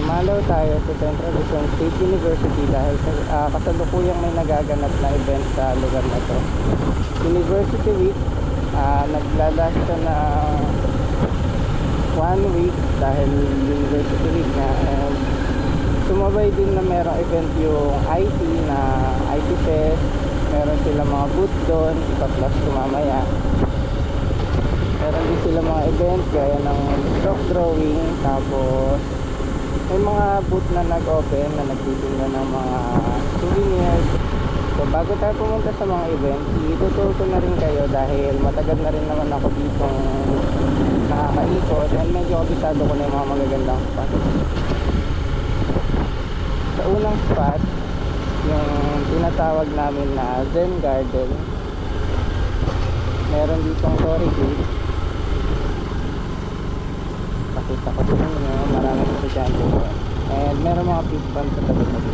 dumalaw tayo sa Central Luzon State University dahil kasalukuyang may nagaganap na event sa lugar na to. University Week, naglalast siya na 1 week dahil University Week na, and sumabay din na merong event yung IT na IT Fest. Meron sila mga booth doon, ipa-plus ko mamaya. Meron din sila mga event gaya ng stroke drawing, tapos may mga booth na nag-open na nagtitinda ng mga souvenirs. So bago tayo pumunta sa mga event, ituturo ko na rin kayo dahil matagal na rin naman ako dito nakakaikot and medyo kabisado ko na yung mga magagandang spot. Sa unang spot, yung tinatawag namin na Zen Garden, meron ditong Torii Gate. Pakita ko sa inyo, maraming estudyante doon and meron mga fish pond sa tabi-tabi.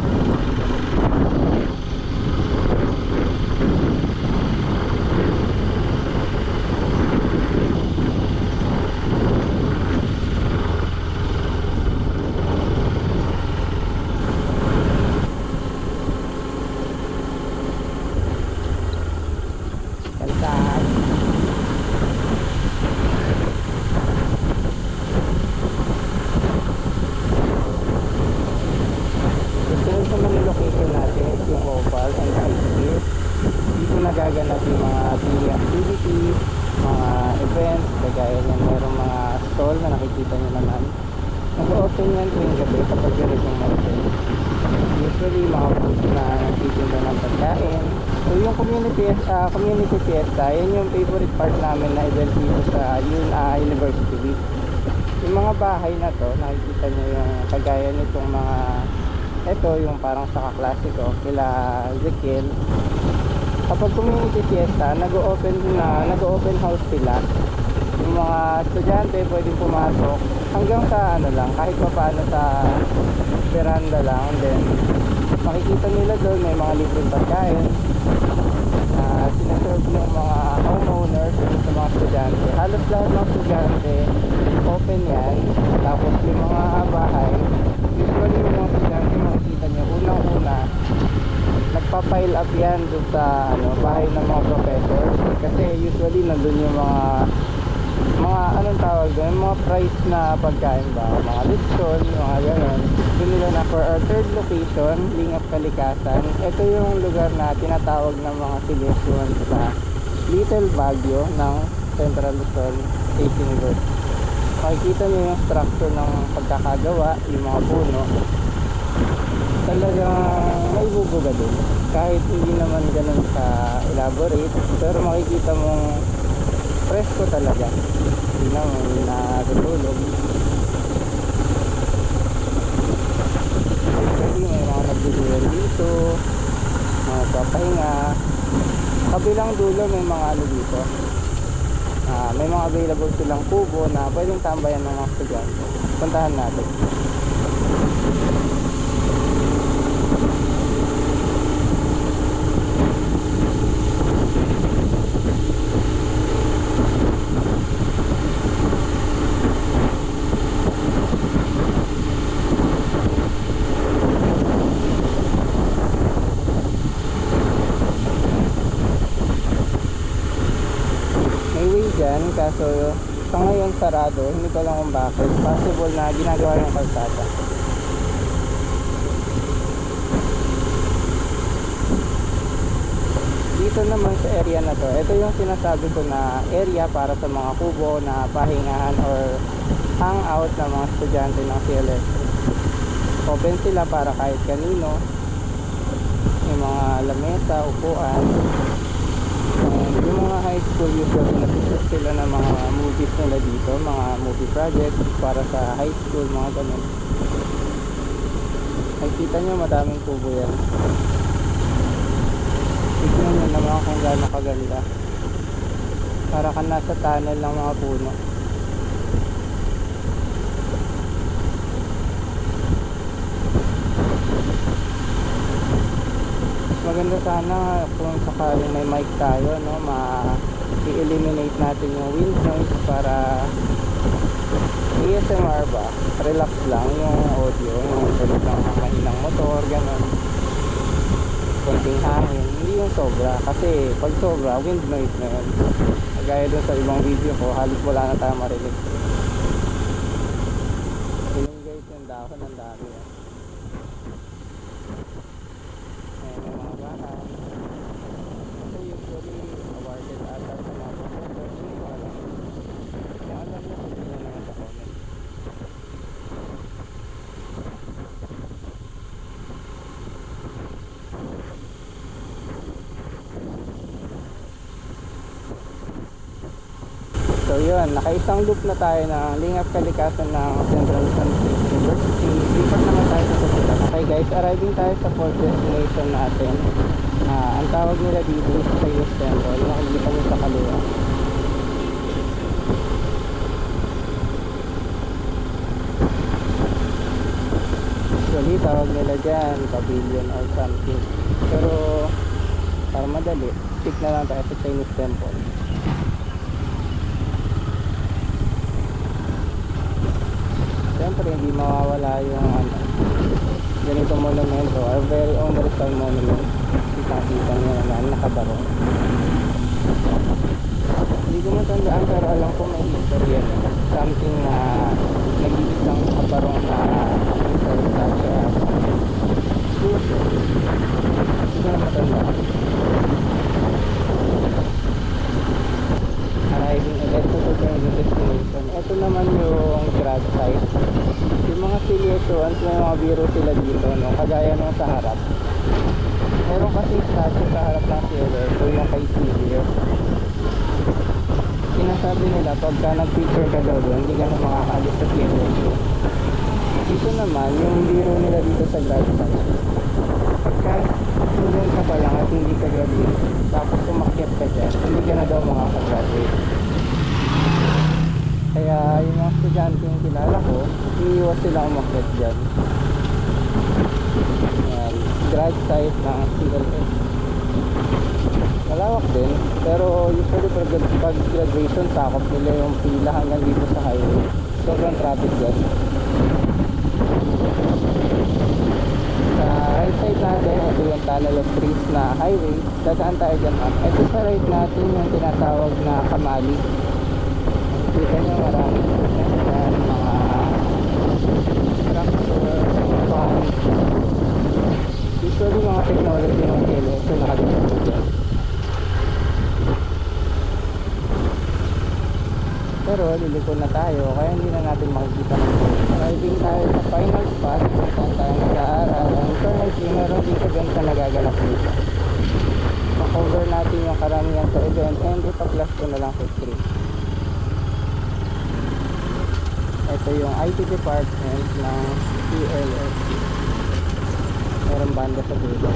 Nagaganap yung mga daily activities, mga events, kagaya yan, merong mga stall na nakikita nyo naman. Nag-open yan tuwing gabi kapag ganitong mountain. Usually mga booth na nagtitinda ng pagkain. So yung community fiesta, yan yung favorite part namin na event dito sa University Week. Yung mga bahay na to, nakikita nyo yung kagaya nitong mga, ito yung parang sa kaklase ko, kila Ezekiel. Kapag community fiesta, nag-open house sila. Yung mga estudyante pwedeng pumasok hanggang sa lang, kahit pa paano sa veranda lang. Then makikita nila doon may mga libreng pagkain sinaserve ng mga homeowners sa mga estudyante. Halos lahat ng estudyante open yan. Tapos yung mga bahay, usually yung mga estudyante makikita nyo unang-una nagpa-pile up yan doon sa bahay ng mga professors, kasi usually nandun yung mga anong tawag doon, mga price na pagkain ba, mga lechon, mga gano'n. Doon nila na. For our third location, Lingap Kalikasan, ito yung lugar na tinatawag ng mga seniors sa Little Baguio ng Central Luzon State University. Makikita nyo yung structure ng pagkakagawa, yung mga puno, talagang may bubuga din. Kahit hindi naman ganun ka elaborate, pero makikita mong presko talaga. Hindi naman natutulog. Kasi may mga nagbibilan dito, mga papahinga. Kabilang dulo may mga dito. May mga available silang kubo na pwedeng tambayan ng mga estudyante. Puntahan natin. Kaso sa ngayon sarado, hindi ko lang kung bakit. Possible na ginagawa yung kalsada. Dito naman sa area na to, ito yung sinasabi ko na area para sa mga kubo na pahingahan or hangout ng mga estudyante ng CLS. Open sila para kahit kanino. May mga lamesa, upuan. Yung mga high school usually nag-shoot sila ng mga movies nila dito, mga movie projects para sa high school, mga ganun. Nakikita nyo madaming kubo yan. Tignan nyo naman kung gaano kaganda. Para ka nasa tunnel ng mga puno. Maganda sana kung sakaling may mic tayo, no, i-eliminate natin yung wind noise para ASMR ba? Relax lang yung audio, yung tunog ng mahinang motor, gano'n. Konting hangin, hindi yung sobra. Kasi pag sobra, wind noise na yun. Kagaya dun sa ibang video ko, halos wala na tayo marinig. Yun guys, yung dahon, ang dami yan. Ayan yung mga bahay. Ito usually awarded ata sa mga professor. Hindi ko alam. Kung alam nyo, sabihin nyo naman sa comment. So yun, nakaisang loop na tayo ng Lingap Kalikasan ng Central Luzon State University. Lipat naman tayo sa susunod. Okay guys, arriving tayo sa fourth destination natin. Ang tawag nila dito is Chinese Temple. Nakikita nyo sa kaliwa. Actually, tawag nila dyan pavilion or something. Pero para madali, stick na lang tayo sa Chinese Temple. Siyempre hindi mawawala yung ganito monumento, our very own Rizal Monument. Kita nyo naman, nakabarong. Hindi ko matandaan pero alam ko may history yan. Something na nag-iisang nakabarong na statue ata. Hindi ko na matandaan. Arriving ulit to the destination. Ito naman yung grad site. Yung mga silhouette, may mga biro sila dito, no? Kagaya nung sa harap. Meron kasi statue sa harap ng silhouette, yung kay Silvio. Sinasabi nila, pagka nag-picture ka daw doon, hindi ka na makakalit sa silhouette. Dito naman, yung biro nila dito sa grad site. Pagka student ka pa lang at hindi ka graduate, tapos umakyat ka dyan, hindi ka na daw makakagraduate. Kaya yung mga estudyante yung kilala ko, iiwas sila umakyat dyan. Ayan, grad site ng CLS. Malawak din, pero usually pag graduation, sakop nila yung pila hanggang dito sa highway. Sobrang traffic dyan. Sa right side natin, ito yung Tunnel of Trees na highway. Dadaan tayo dyan up. Ito sa right natin yung tinatawag na Kamali. Kita nyo marami yan, mga structure, mga farm. Usually mga technology ng kilo, so nakadito dyan. Pero liliko na tayo, kaya hindi na natin makikita ng arriving tayo sa final spot kung saan tayo nag-aaral. And currently, meron din event na nagaganap dito. Ma-cover natin yung karamihan sa event and ipag-class ko na lang sa screen. Ito yung IT department ng CLS. Meron banda sa dulo.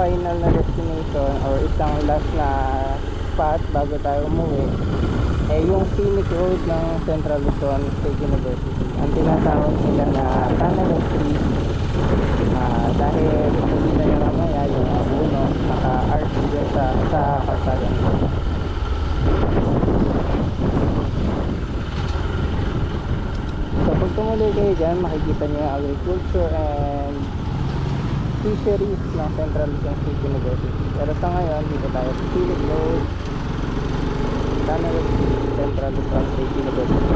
final na destination or isang last na spot bago tayo umuwi eh yung scenic road ng Central Luzon State University. Ang tinatawag nila na Tunnel of Trees. Dahil makikita nyo mamaya yung puno naka-arch dyan sa kalsada nito. So pag tumuloy kayo dyan, makikita nyo yung agriculture and fisheries ng Central Luzon State University. Pero sa ngayon, dito tayo sa Philip Road, Tunnel of Trees, Central Luzon State University.